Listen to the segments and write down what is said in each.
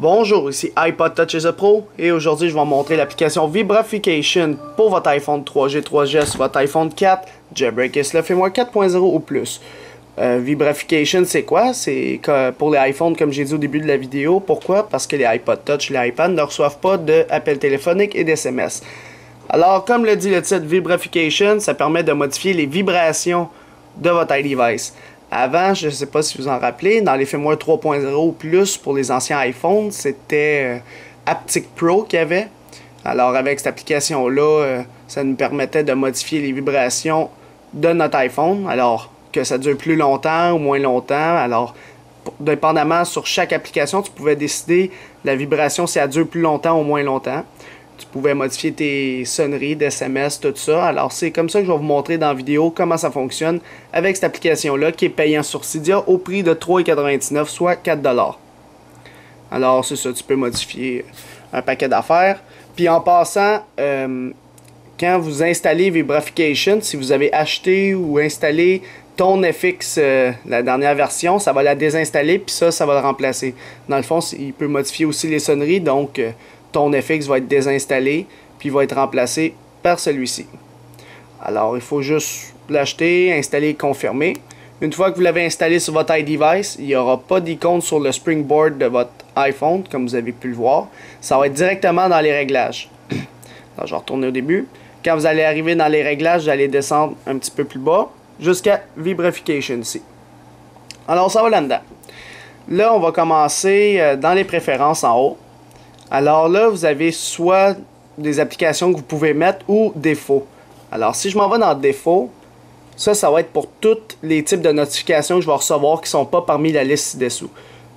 Bonjour, ici iPod Touch is a Pro et aujourd'hui je vais vous montrer l'application Vibrafication pour votre iPhone 3G, 3GS, votre iPhone 4, Jailbreak SLE firmware 4.0 ou plus. Vibrafication c'est quoi? C'est pour les iPhones comme j'ai dit au début de la vidéo. Pourquoi? Parce que les iPod Touch, les iPads ne reçoivent pas d'appels téléphoniques et d'SMS. Alors comme le dit le titre Vibrafication, ça permet de modifier les vibrations de votre iDevice. Avant, je ne sais pas si vous en rappelez, dans les firmware 3.0 ou plus pour les anciens iPhones, c'était Haptic Pro qu'il y avait. Alors avec cette application-là, ça nous permettait de modifier les vibrations de notre iPhone. Alors que ça dure plus longtemps ou moins longtemps. Alors, dépendamment sur chaque application, tu pouvais décider la vibration si elle dure plus longtemps ou moins longtemps. Tu pouvais modifier tes sonneries d'SMS, tout ça. Alors, c'est comme ça que je vais vous montrer dans la vidéo comment ça fonctionne avec cette application-là qui est payante sur Cydia au prix de 3,99$, soit 4$. Alors, c'est ça, tu peux modifier un paquet d'affaires. Puis en passant, quand vous installez Vibrafication, si vous avez acheté ou installé ToneFX, la dernière version, ça va la désinstaller, puis ça va le remplacer. Dans le fond, il peut modifier aussi les sonneries, donc ToneFX va être désinstallé, puis va être remplacé par celui-ci. Alors, il faut juste l'acheter, installer et confirmer. Une fois que vous l'avez installé sur votre iDevice, il n'y aura pas d'icône sur le springboard de votre iPhone, comme vous avez pu le voir. Ça va être directement dans les réglages. Alors, je vais retourner au début. Quand vous allez arriver dans les réglages, vous allez descendre un petit peu plus bas, jusqu'à Vibrafication ici. Alors, ça va là-dedans. Là, on va commencer dans les préférences en haut. Alors là, vous avez soit des applications que vous pouvez mettre ou défauts. Alors, si je m'en vais dans défauts, ça va être pour tous les types de notifications que je vais recevoir qui ne sont pas parmi la liste ci-dessous.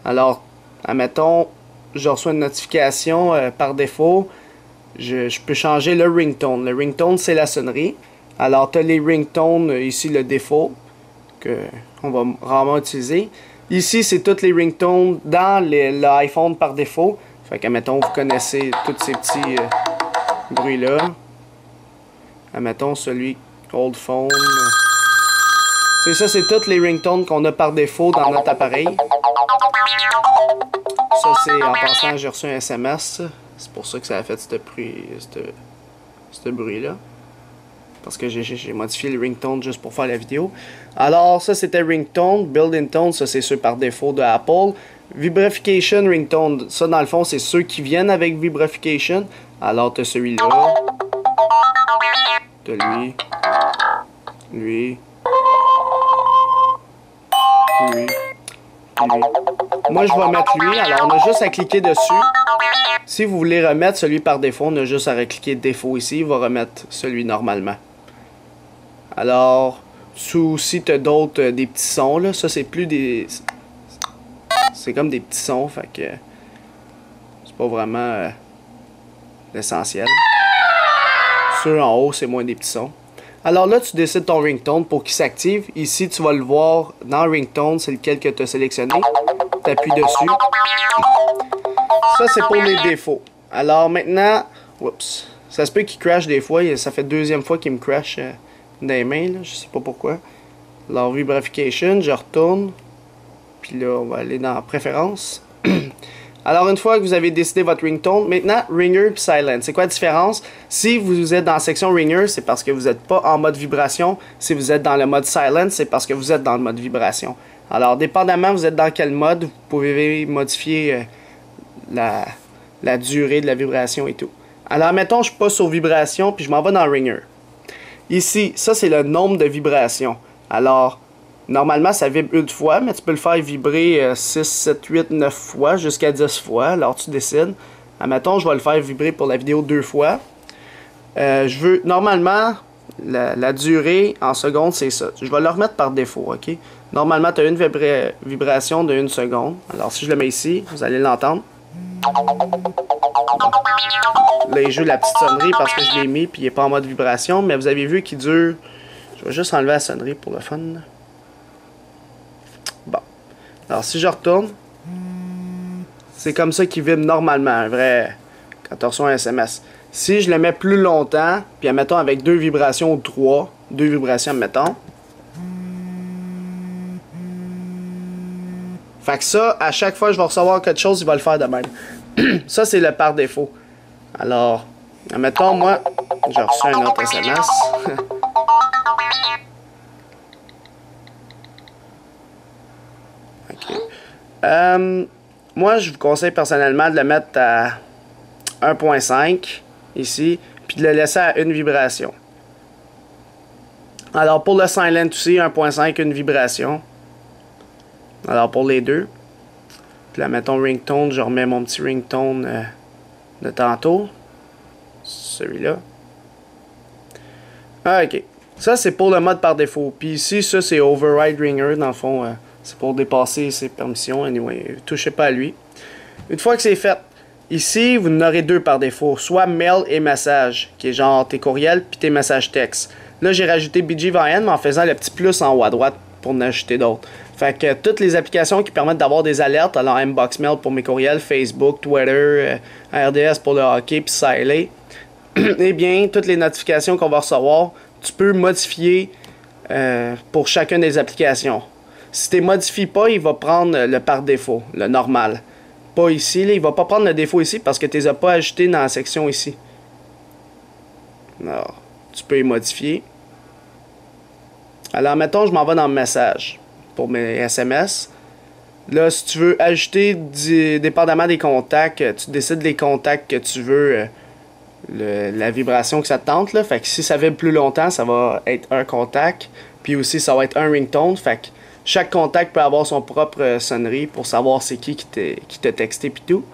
Alors, admettons, je reçois une notification par défaut. Je peux changer le ringtone. Le ringtone, c'est la sonnerie. Alors, tu as les ringtones, ici le défaut, qu'on va rarement utiliser. Ici, c'est tous les ringtones dans l'iPhone par défaut. Fait que, admettons, vous connaissez tous ces petits bruits-là. Admettons, celui Old Phone. C'est ça, c'est tous les ringtones qu'on a par défaut dans notre appareil. Ça, c'est en passant, j'ai reçu un SMS. C'est pour ça que ça a fait ce bruit-là. Parce que j'ai modifié le ringtone juste pour faire la vidéo. Alors, ça, c'était ringtone. Built-in tone, ça, c'est ceux par défaut de Apple. Vibrafication ringtone, ça, dans le fond, c'est ceux qui viennent avec Vibrafication. Alors, tu as celui-là. Tu as lui. Lui. Lui. Moi, je vais mettre lui. Alors, on a juste à cliquer dessus. Si vous voulez remettre celui par défaut, on a juste à recliquer défaut ici. Il va remettre celui normalement. Alors, si tu as d'autres, des petits sons, là, ça, c'est plus des... C'est comme des petits sons, fait que... C'est pas vraiment l'essentiel. Ceux en haut, c'est moins des petits sons. Alors là, tu décides ton ringtone pour qu'il s'active. Ici, tu vas le voir dans le ringtone, c'est lequel que tu as sélectionné. Tu appuies dessus. Ça, c'est pour les défauts. Alors maintenant, oups, ça se peut qu'il crash des fois. Ça fait deuxième fois qu'il me crash dans les mains, là, je sais pas pourquoi. Alors, Vibrafication, je retourne. Puis là, on va aller dans Préférences. Alors, une fois que vous avez décidé votre ringtone, maintenant, Ringer et Silent. C'est quoi la différence? Si vous êtes dans la section Ringer, c'est parce que vous n'êtes pas en mode vibration. Si vous êtes dans le mode Silent, c'est parce que vous êtes dans le mode vibration. Alors, dépendamment vous êtes dans quel mode, vous pouvez modifier la durée de la vibration et tout. Alors, mettons, je passe sur vibration, puis je m'en vais dans Ringer. Ici, ça, c'est le nombre de vibrations. Alors, normalement, ça vibre une fois, mais tu peux le faire vibrer 6, 7, 8, 9 fois, jusqu'à 10 fois. Alors, tu décides. Admettons, je vais le faire vibrer pour la vidéo 2 fois. Je veux, normalement, la durée en secondes, c'est ça. Je vais le remettre par défaut, OK? Normalement, tu as une vibration de 1 seconde. Alors, si je le mets ici, vous allez l'entendre. Là, il joue la petite sonnerie parce que je l'ai mis, puis il n'est pas en mode vibration. Mais vous avez vu qu'il dure... Je vais juste enlever la sonnerie pour le fun. Bon. Alors, si je retourne, c'est comme ça qu'il vibre normalement, un vrai, quand tu reçois un SMS. Si je le mets plus longtemps, puis admettons avec 2 vibrations ou 3, 2 vibrations, admettons. Fait que ça, à chaque fois que je vais recevoir quelque chose, il va le faire de même. Ça, c'est le par défaut. Alors, admettons, moi, j'ai reçu un autre SMS. OK. Moi, je vous conseille personnellement de le mettre à 1.5 ici, puis de le laisser à une vibration. Alors, pour le silent aussi, 1.5, une vibration. Alors, pour les deux. Puis là, mettons ringtone, je remets mon petit ringtone de tantôt. Celui-là. Ah, ok. Ça, c'est pour le mode par défaut. Puis ici, ça, c'est Override Ringer. Dans le fond, c'est pour dépasser ses permissions. Anyway, touchez pas à lui. Une fois que c'est fait, ici, vous en aurez deux par défaut. Soit mail et message, qui est genre tes courriels puis tes messages textes. Là, j'ai rajouté BGVN, mais en faisant le petit plus en haut à droite pour en ajouter d'autres. Fait que toutes les applications qui permettent d'avoir des alertes, alors Inbox Mail pour mes courriels, Facebook, Twitter, RDS pour le hockey, puis Siley, eh bien, toutes les notifications qu'on va recevoir, tu peux modifier pour chacune des applications. Si tu ne modifies pas, il va prendre le par défaut, le normal. Pas ici, là, il va pas prendre le défaut ici parce que tu ne les as pas ajoutés dans la section ici. Alors, tu peux les modifier. Alors, mettons, je m'en vais dans le message pour mes SMS. Là, si tu veux ajouter, dépendamment des contacts, tu décides les contacts que tu veux, la vibration que ça te tente. Là. Fait que si ça vibre plus longtemps, ça va être un contact. Puis aussi, ça va être un ringtone. Fait que chaque contact peut avoir son propre sonnerie pour savoir c'est qui t'a texté puis tout.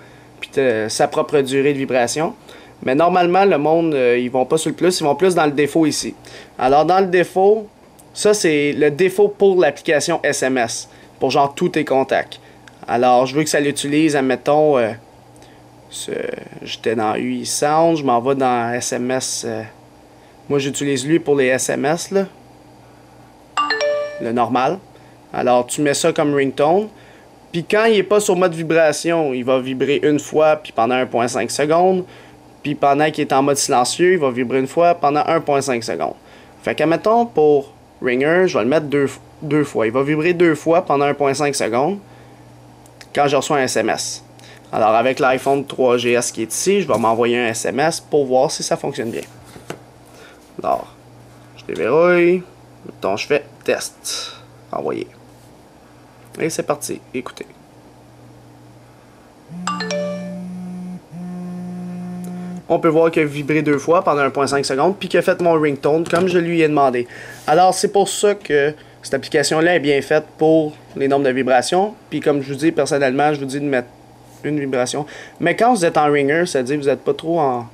Puis sa propre durée de vibration. Mais normalement, le monde, ils vont pas sur le plus, ils vont plus dans le défaut ici. Alors, dans le défaut, ça, c'est le défaut pour l'application SMS. Pour genre tous tes contacts. Alors, je veux que ça l'utilise, admettons, j'étais dans UI Sound, je m'en vais dans SMS. Moi, j'utilise lui pour les SMS, là. Le normal. Alors, tu mets ça comme ringtone. Puis quand il n'est pas sur mode vibration, il va vibrer une fois, puis pendant 1.5 secondes. Puis pendant qu'il est en mode silencieux, il va vibrer une fois pendant 1.5 secondes. Fait qu'admettons, pour Ringer, je vais le mettre deux fois. Il va vibrer deux fois pendant 1.5 secondes quand je reçois un SMS. Alors, avec l'iPhone 3GS qui est ici, je vais m'envoyer un SMS pour voir si ça fonctionne bien. Alors, je déverrouille. Donc, je fais test. Envoyer. Et c'est parti. Écoutez. On peut voir qu'il a vibré deux fois pendant 1.5 secondes, puis qu'il a fait mon ringtone comme je lui ai demandé. Alors, c'est pour ça que cette application-là est bien faite pour les nombres de vibrations. Puis comme je vous dis, personnellement, je vous dis de mettre une vibration. Mais quand vous êtes en ringer, c'est-à-dire que vous n'êtes pas trop en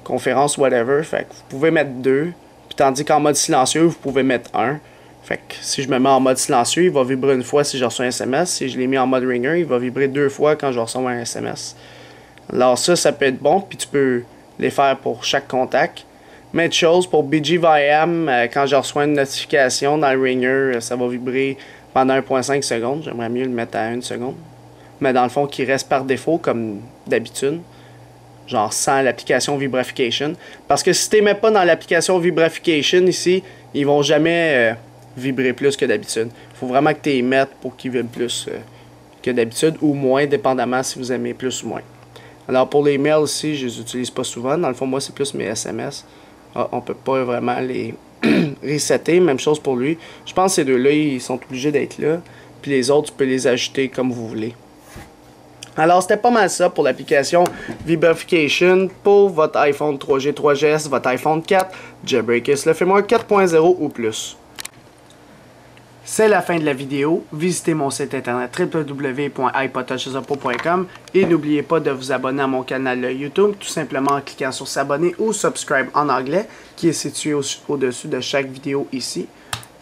conférence, whatever, fait que vous pouvez mettre deux. Puis tandis qu'en mode silencieux, vous pouvez mettre un. Fait que si je me mets en mode silencieux, il va vibrer une fois si je reçois un SMS. Si je l'ai mis en mode ringer, il va vibrer deux fois quand je reçois un SMS. Alors ça peut être bon, puis tu peux les faire pour chaque contact. Même chose pour BGVM, quand je reçois une notification dans le ringer, ça va vibrer pendant 1.5 secondes. J'aimerais mieux le mettre à 1 seconde. Mais dans le fond, qui reste par défaut, comme d'habitude. Genre sans l'application Vibrafication. Parce que si tu ne les mets pas dans l'application Vibrafication ici, ils vont jamais vibrer plus que d'habitude. Il faut vraiment que tu les mettes pour qu'ils vibrent plus que d'habitude, ou moins, dépendamment si vous aimez plus ou moins. Alors pour les mails ici, je les utilise pas souvent. Dans le fond, moi, c'est plus mes SMS. On peut pas vraiment les resetter. Même chose pour lui. Je pense que ces deux-là, ils sont obligés d'être là. Puis les autres, tu peux les ajouter comme vous voulez. Alors, c'était pas mal ça pour l'application Vibrafication pour votre iPhone 3G, 3GS, votre iPhone 4, Jailbreakers le firmware 4.0 ou plus. C'est la fin de la vidéo. Visitez mon site internet www.ipodtouchesupport.com et n'oubliez pas de vous abonner à mon canal YouTube tout simplement en cliquant sur s'abonner ou subscribe en anglais qui est situé au-dessus de chaque vidéo ici.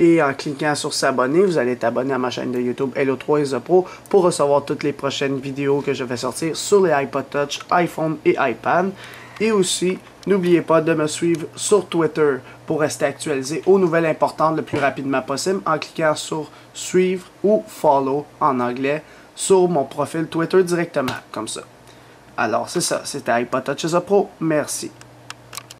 Et en cliquant sur s'abonner, vous allez être abonné à ma chaîne de YouTube Hello3ISAPro pour recevoir toutes les prochaines vidéos que je vais sortir sur les iPod Touch, iPhone et iPad. Et aussi, n'oubliez pas de me suivre sur Twitter pour rester actualisé aux nouvelles importantes le plus rapidement possible en cliquant sur suivre ou follow en anglais sur mon profil Twitter directement, comme ça. Alors c'est ça, c'était iPod Touch Pro. Merci.